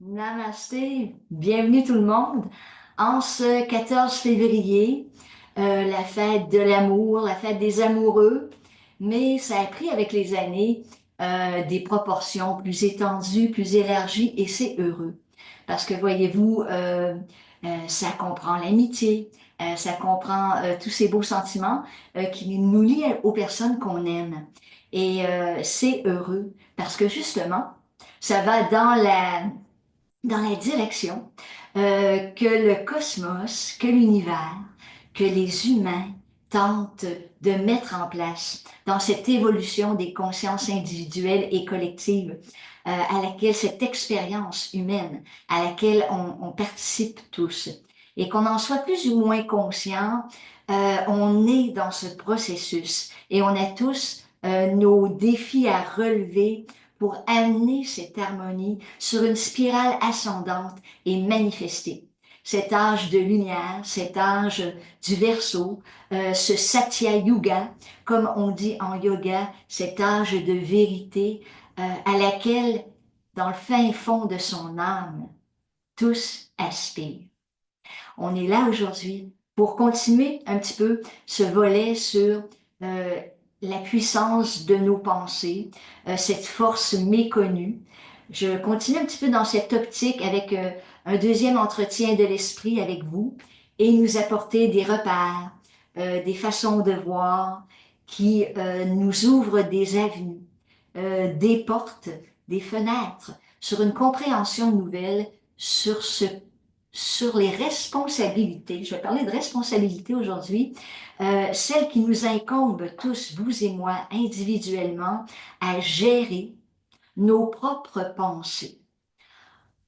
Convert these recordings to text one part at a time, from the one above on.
Namasté, bienvenue tout le monde. En ce 14 février, la fête de l'amour, la fête des amoureux, mais ça a pris avec les années des proportions plus étendues, plus élargies, et c'est heureux. Parce que voyez-vous, ça comprend l'amitié, ça comprend tous ces beaux sentiments qui nous lient aux personnes qu'on aime. Et c'est heureux parce que justement, ça va dans la direction que le cosmos, que l'univers, que les humains tentent de mettre en place dans cette évolution des consciences individuelles et collectives à laquelle cette expérience humaine, à laquelle on participe tous. Et qu'on en soit plus ou moins conscient, on est dans ce processus et on a tous nos défis à relever pour amener cette harmonie sur une spirale ascendante et manifester. Cet âge de lumière, cet âge du Verseau, ce Satya Yuga, comme on dit en yoga, cet âge de vérité à laquelle, dans le fin fond de son âme, tous aspirent. On est là aujourd'hui pour continuer un petit peu ce volet sur euh, la puissance de nos pensées, cette force méconnue. Je continue un petit peu dans cette optique avec un deuxième entretien de l'esprit avec vous et nous apporter des repères, des façons de voir qui nous ouvrent des avenues, des portes, des fenêtres sur une compréhension nouvelle sur sur les responsabilités. Je vais parler de responsabilités aujourd'hui, celles qui nous incombent tous, vous et moi, individuellement, à gérer nos propres pensées.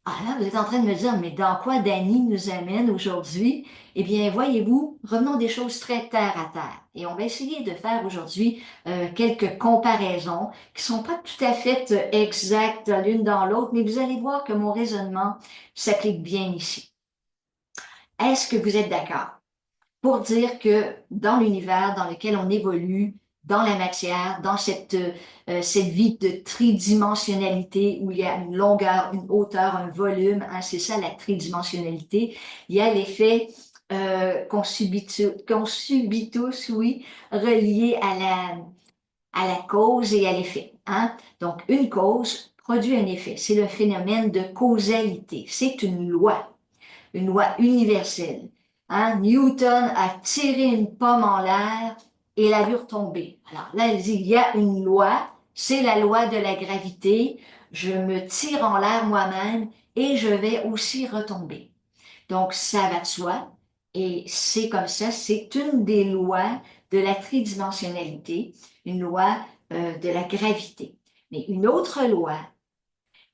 Ah là, vous êtes en train de me dire, mais dans quoi Dany nous amène aujourd'hui? Eh bien, voyez-vous, revenons des choses très terre à terre. Et on va essayer de faire aujourd'hui quelques comparaisons qui sont pas tout à fait exactes l'une dans l'autre, mais vous allez voir que mon raisonnement s'applique bien ici. Est-ce que vous êtes d'accord pour dire que dans l'univers dans lequel on évolue, dans la matière, dans cette vie de tridimensionnalité où il y a une longueur, une hauteur, un volume, hein, c'est ça la tridimensionnalité, il y a l'effet qu'on subit tous, oui, relié à la cause et à l'effet. Hein? Donc, une cause produit un effet. C'est le phénomène de causalité. C'est une loi universelle. Hein? Newton a tiré une pomme en l'air et l'a vu retomber. Alors là, elle dit, il y a une loi, c'est la loi de la gravité. Je me tire en l'air moi-même et je vais aussi retomber. Donc, ça va de soi. Et c'est comme ça, c'est une des lois de la tridimensionnalité, une loi de la gravité. Mais une autre loi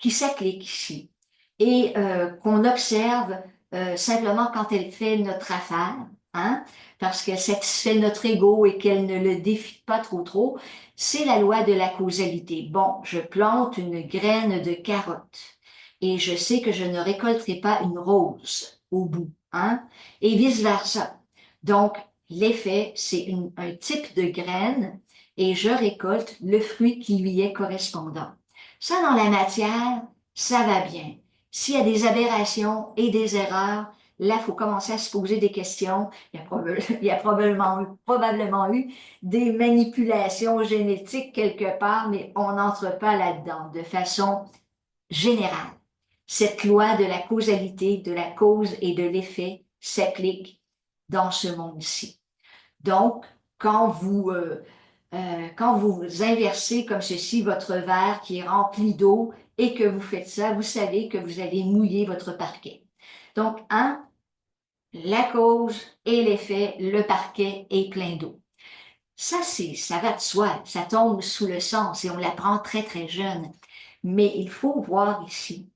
qui s'applique ici et qu'on observe simplement quand elle fait notre affaire, hein, parce qu'elle satisfait notre ego et qu'elle ne le défie pas trop, c'est la loi de la causalité. Bon, je plante une graine de carotte et je sais que je ne récolterai pas une rose au bout, hein, et vice-versa. Donc, l'effet, c'est un type de graine et je récolte le fruit qui lui est correspondant. Ça, dans la matière, ça va bien. S'il y a des aberrations et des erreurs, là, il faut commencer à se poser des questions. Il y a probablement eu des manipulations génétiques quelque part, mais on n'entre pas là-dedans de façon générale. Cette loi de la causalité, de la cause et de l'effet s'applique dans ce monde-ci. Donc, quand quand vous inversez comme ceci votre verre qui est rempli d'eau et que vous faites ça, vous savez que vous allez mouiller votre parquet. Donc, la cause et l'effet, le parquet est plein d'eau. Ça va de soi, ça tombe sous le sens et on l'apprend très jeune. Mais il faut voir ici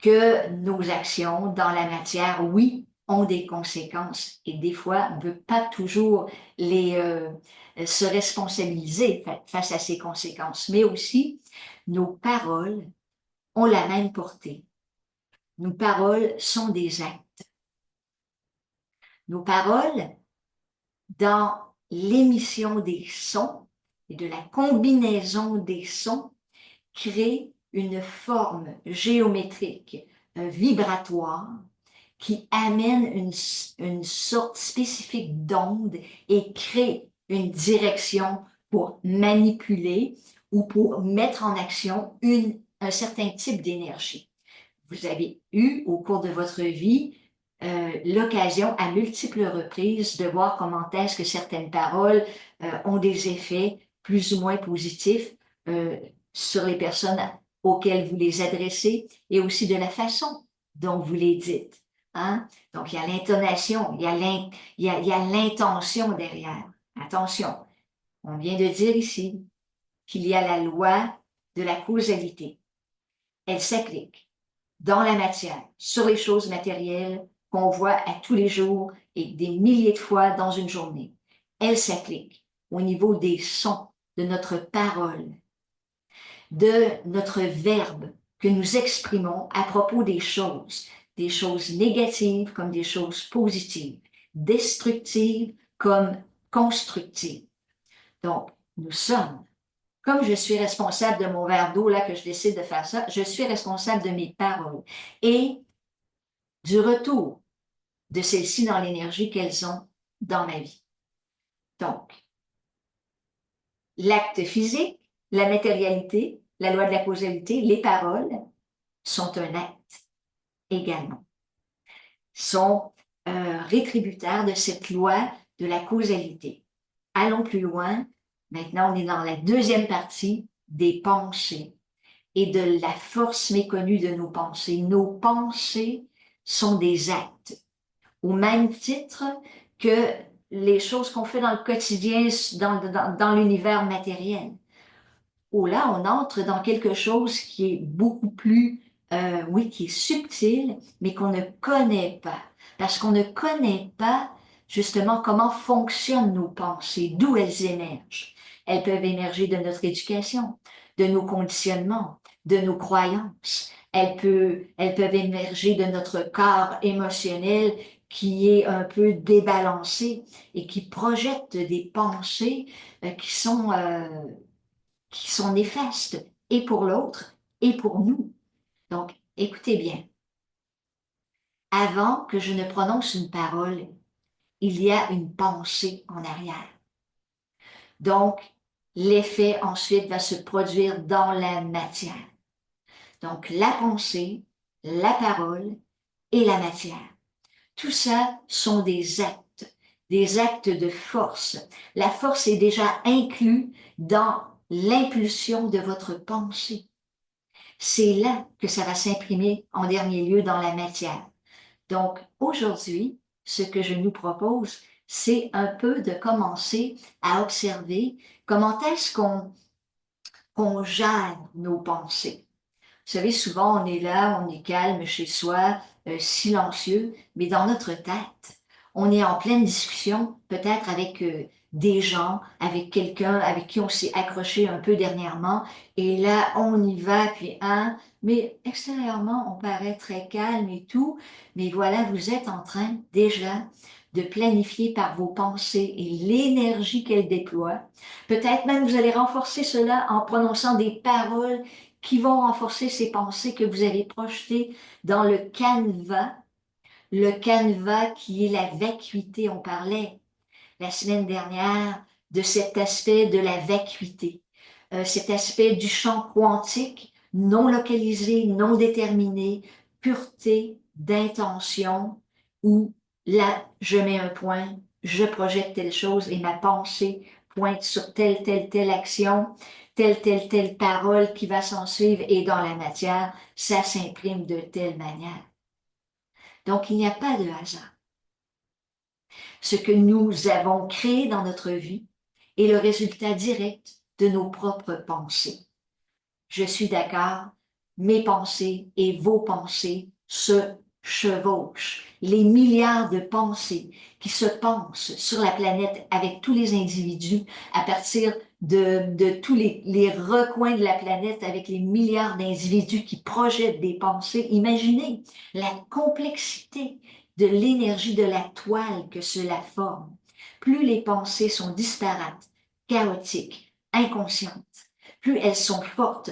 que nos actions dans la matière, oui, ont des conséquences et des fois, on ne peut pas toujours se responsabiliser face à ces conséquences, mais aussi nos paroles ont la même portée. Nos paroles sont des actes. Nos paroles, dans l'émission des sons et de la combinaison des sons, créent une forme géométrique vibratoire qui amène une sorte spécifique d'onde et crée une direction pour manipuler ou pour mettre en action un certain type d'énergie. Vous avez eu au cours de votre vie l'occasion à multiples reprises de voir comment est-ce que certaines paroles ont des effets plus ou moins positifs sur les personnes auxquelles vous les adressez et aussi de la façon dont vous les dites. Hein? Donc, il y a l'intonation, il y a l'intention derrière. Attention, on vient de dire ici qu'il y a la loi de la causalité. Elle s'applique dans la matière, sur les choses matérielles qu'on voit à tous les jours et des milliers de fois dans une journée. Elle s'applique au niveau des sons, de notre parole, de notre verbe que nous exprimons à propos des choses négatives comme des choses positives, destructives comme constructives. Donc, nous sommes, comme je suis responsable de mon verre d'eau, là, que je décide de faire ça, je suis responsable de mes paroles et du retour de celles-ci dans l'énergie qu'elles ont dans ma vie. Donc, l'acte physique, la matérialité, la loi de la causalité, les paroles sont un acte également, sont rétributaires de cette loi de la causalité. Allons plus loin. Maintenant, on est dans la deuxième partie des pensées et de la force méconnue de nos pensées. Nos pensées sont des actes, au même titre que les choses qu'on fait dans le quotidien, dans l'univers matériel. Où là, on entre dans quelque chose qui est beaucoup plus, oui, qui est subtil, mais qu'on ne connaît pas. Parce qu'on ne connaît pas justement comment fonctionnent nos pensées, d'où elles émergent. Elles peuvent émerger de notre éducation, de nos conditionnements, de nos croyances. Elles peuvent émerger de notre corps émotionnel qui est un peu débalancé et qui projette des pensées qui sont néfastes et pour l'autre et pour nous. Donc, écoutez bien. Avant que je ne prononce une parole, il y a une pensée en arrière. Donc, l'effet ensuite va se produire dans la matière. Donc, la pensée, la parole et la matière. Tout ça sont des actes de force. La force est déjà inclue dans l'impulsion de votre pensée. C'est là que ça va s'imprimer en dernier lieu dans la matière. Donc, aujourd'hui, ce que je nous propose, c'est un peu de commencer à observer comment est-ce qu'on gère nos pensées. Vous savez, souvent, on est là, on est calme chez soi, silencieux, mais dans notre tête, on est en pleine discussion, peut-être avec des gens, avec quelqu'un avec qui on s'est accroché un peu dernièrement, et là, on y va, puis mais extérieurement, on paraît très calme et tout, mais voilà, vous êtes en train déjà de planifier par vos pensées et l'énergie qu'elles déploient. Peut-être même vous allez renforcer cela en prononçant des paroles qui vont renforcer ces pensées que vous avez projetées dans le canevas qui est la vacuité. On parlait la semaine dernière de cet aspect de la vacuité, cet aspect du champ quantique non localisé, non déterminé, pureté d'intention, où là, je mets un point, je projette telle chose et ma pensée pointe sur telle action, telle parole qui va s'en suivre et dans la matière, ça s'imprime de telle manière. Donc, il n'y a pas de hasard. Ce que nous avons créé dans notre vie est le résultat direct de nos propres pensées. Je suis d'accord, mes pensées et vos pensées se chevauchent. Les milliards de pensées qui se pensent sur la planète avec tous les individus à partir de tous les recoins de la planète avec les milliards d'individus qui projettent des pensées. Imaginez la complexité de l'énergie de la toile que cela forme. Plus les pensées sont disparates, chaotiques, inconscientes, plus elles sont fortes,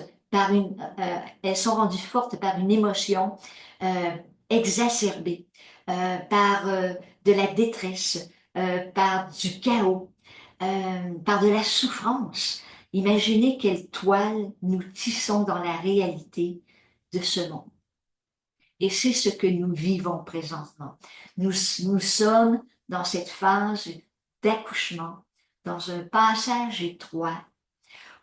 elles sont rendues fortes par une émotion euh, exacerbée, par de la détresse, par du chaos, par de la souffrance. Imaginez quelle toile nous tissons dans la réalité de ce monde. Et c'est ce que nous vivons présentement. Nous sommes dans cette phase d'accouchement, dans un passage étroit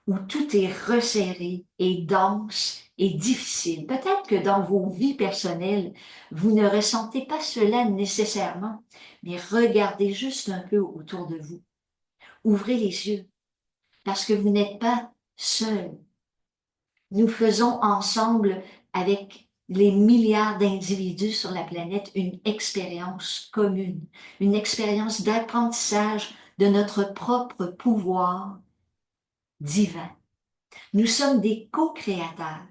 où tout est resserré et dense et difficile. Peut-être que dans vos vies personnelles, vous ne ressentez pas cela nécessairement, mais regardez juste un peu autour de vous. Ouvrez les yeux, parce que vous n'êtes pas seul. Nous faisons ensemble, avec les milliards d'individus sur la planète, une expérience commune, une expérience d'apprentissage de notre propre pouvoir divin. Nous sommes des co-créateurs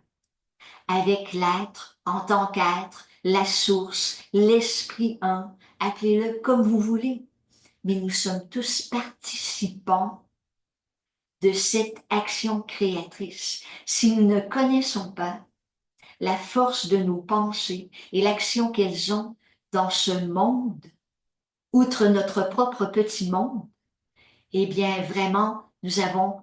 avec l'être en tant qu'être, la source, l'esprit un, appelez-le comme vous voulez, mais nous sommes tous participants de cette action créatrice. Si nous ne connaissons pas la force de nos pensées et l'action qu'elles ont dans ce monde, outre notre propre petit monde, eh bien vraiment, nous avons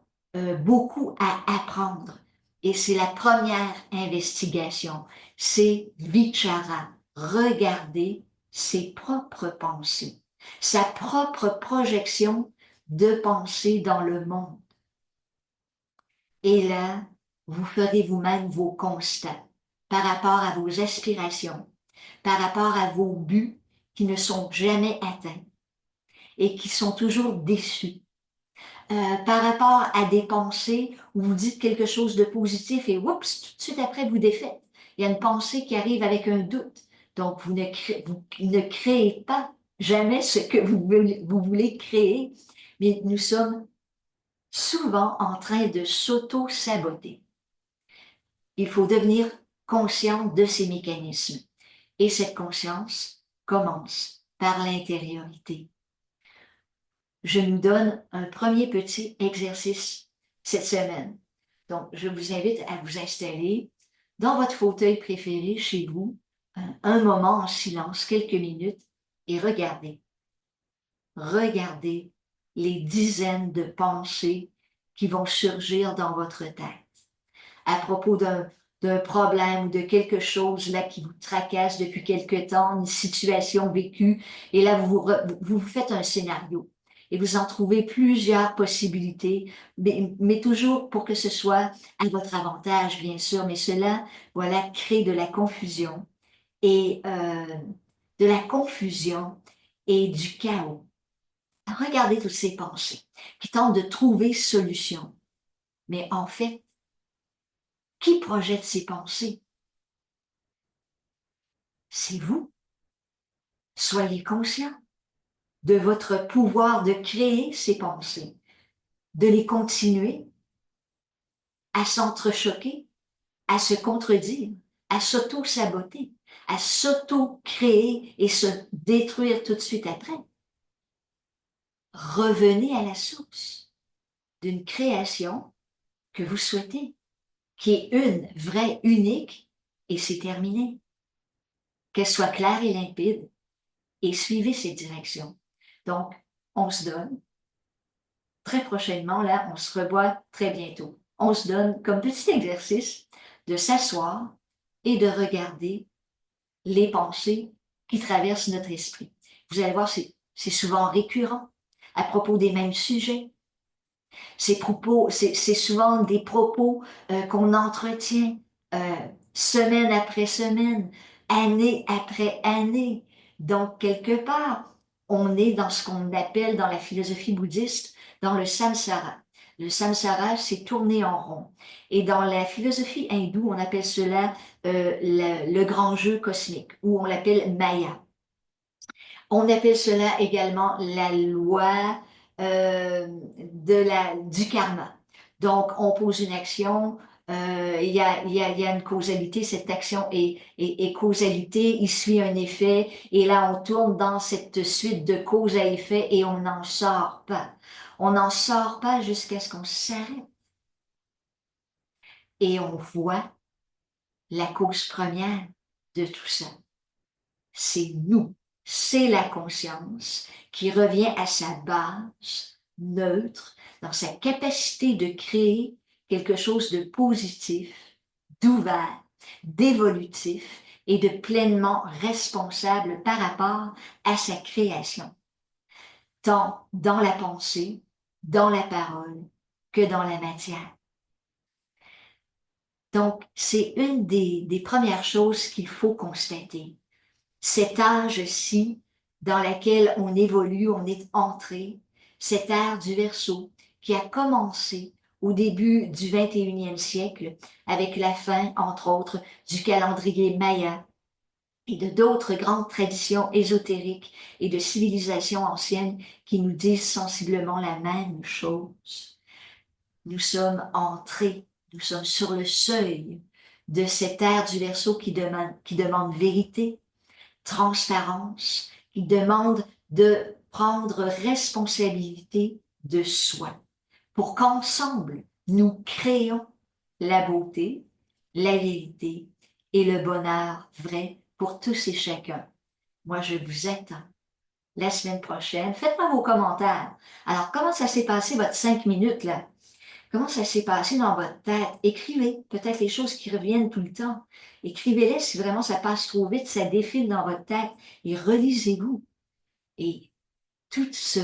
beaucoup à apprendre. Et c'est la première investigation, c'est Vichara, regarder ses propres pensées, sa propre projection de pensée dans le monde. Et là, vous ferez vous-même vos constats par rapport à vos aspirations, par rapport à vos buts qui ne sont jamais atteints et qui sont toujours déçus, par rapport à des pensées où vous dites quelque chose de positif et oups, tout de suite après vous défaites. Il y a une pensée qui arrive avec un doute. Donc, vous ne créez pas jamais ce que vous voulez créer, mais nous sommes souvent en train de s'auto-saboter. Il faut devenir conscient de ces mécanismes. Et cette conscience commence par l'intériorité. Je nous donne un premier petit exercice cette semaine. Donc, je vous invite à vous installer dans votre fauteuil préféré chez vous, un moment en silence, quelques minutes, et regardez. Regardez les dizaines de pensées qui vont surgir dans votre tête à propos d'un problème ou de quelque chose là qui vous tracasse depuis quelque temps, une situation vécue, et là vous faites un scénario et vous en trouvez plusieurs possibilités, mais toujours pour que ce soit à votre avantage, bien sûr, mais cela, voilà, crée de la confusion et du chaos. Regardez toutes ces pensées qui tentent de trouver solution, mais en fait, qui projette ces pensées? C'est vous. Soyez conscient de votre pouvoir de créer ces pensées, de les continuer à s'entrechoquer, à se contredire, à s'auto-saboter, à s'auto-créer et se détruire tout de suite après. Revenez à la source d'une création que vous souhaitez, qui est une, vraie, unique, et c'est terminé. Qu'elle soit claire et limpide, et suivez cette direction. Donc, on se donne très prochainement, là, on se revoit très bientôt. On se donne comme petit exercice de s'asseoir et de regarder les pensées qui traversent notre esprit. Vous allez voir, c'est souvent récurrent à propos des mêmes sujets. C'est souvent des propos qu'on entretient semaine après semaine, année après année. Donc, quelque part, on est dans ce qu'on appelle dans la philosophie bouddhiste, dans le samsara. Le samsara, c'est tourner en rond. Et dans la philosophie hindoue, on appelle cela le grand jeu cosmique, ou on l'appelle Maya. On appelle cela également la loi du karma. Donc, on pose une action, il y a une causalité, cette action est causalité, il suit un effet, et là, on tourne dans cette suite de cause à effet et on n'en sort pas. On n'en sort pas jusqu'à ce qu'on s'arrête. Et on voit la cause première de tout ça. C'est nous, c'est la conscience qui revient à sa base neutre, dans sa capacité de créer quelque chose de positif, d'ouvert, d'évolutif et de pleinement responsable par rapport à sa création, tant dans la pensée, dans la parole que dans la matière. Donc, c'est une des premières choses qu'il faut constater. Cet âge-ci dans lequel on évolue, on est entré, cette ère du Verseau qui a commencé au début du 21e siècle avec la fin, entre autres, du calendrier Maya et de d'autres grandes traditions ésotériques et de civilisations anciennes qui nous disent sensiblement la même chose. Nous sommes entrés, nous sommes sur le seuil de cette ère du Verseau qui demande vérité, transparence, qui demande de prendre responsabilité de soi pour qu'ensemble, nous créons la beauté, la vérité et le bonheur vrai pour tous et chacun. Moi, je vous attends la semaine prochaine. Faites-moi vos commentaires. Alors, comment ça s'est passé votre 5 minutes là? Comment ça s'est passé dans votre tête? Écrivez peut-être les choses qui reviennent tout le temps. Écrivez-les si vraiment ça passe trop vite, ça défile dans votre tête et relisez-vous. Et tout ce,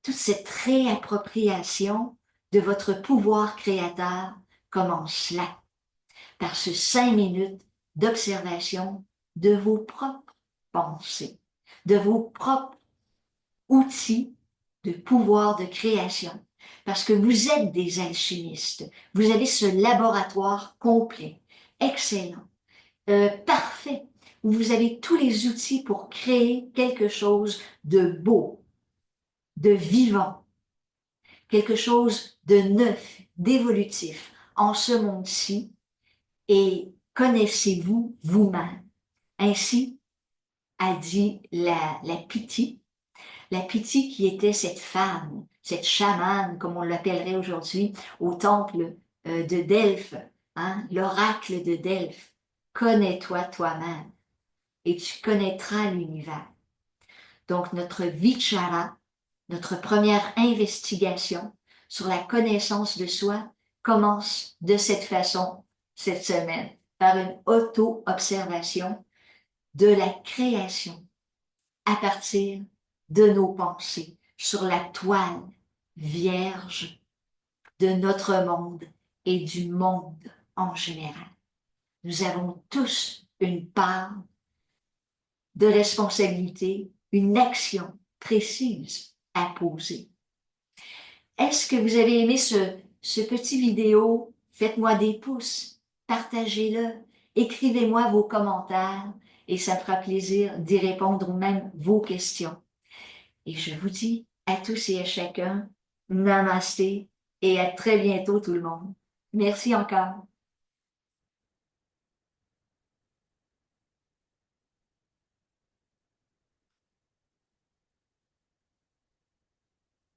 toute cette réappropriation de votre pouvoir créateur commence là, par ce 5 minutes d'observation de vos propres pensées, de vos propres outils de pouvoir de création. Parce que vous êtes des alchimistes. Vous avez ce laboratoire complet, excellent, parfait, où vous avez tous les outils pour créer quelque chose de beau, de vivant, quelque chose de neuf, d'évolutif en ce monde-ci. Et connaissez-vous vous-même. Ainsi a dit la Piti. La Piti qui était cette femme, cette chamane, comme on l'appellerait aujourd'hui, au temple de Delphes, hein, l'oracle de Delphes. Connais-toi toi-même et tu connaîtras l'univers. Donc notre vichara, notre première investigation sur la connaissance de soi commence de cette façon cette semaine, par une auto-observation de la création à partir de nos pensées sur la toile vierge de notre monde et du monde en général. Nous avons tous une part de responsabilité, une action précise à poser. Est-ce que vous avez aimé ce petit vidéo? Faites-moi des pouces, partagez-le, écrivez-moi vos commentaires et ça me fera plaisir d'y répondre ou même vos questions. Et je vous dis à tous et à chacun, namasté et à très bientôt tout le monde. Merci encore.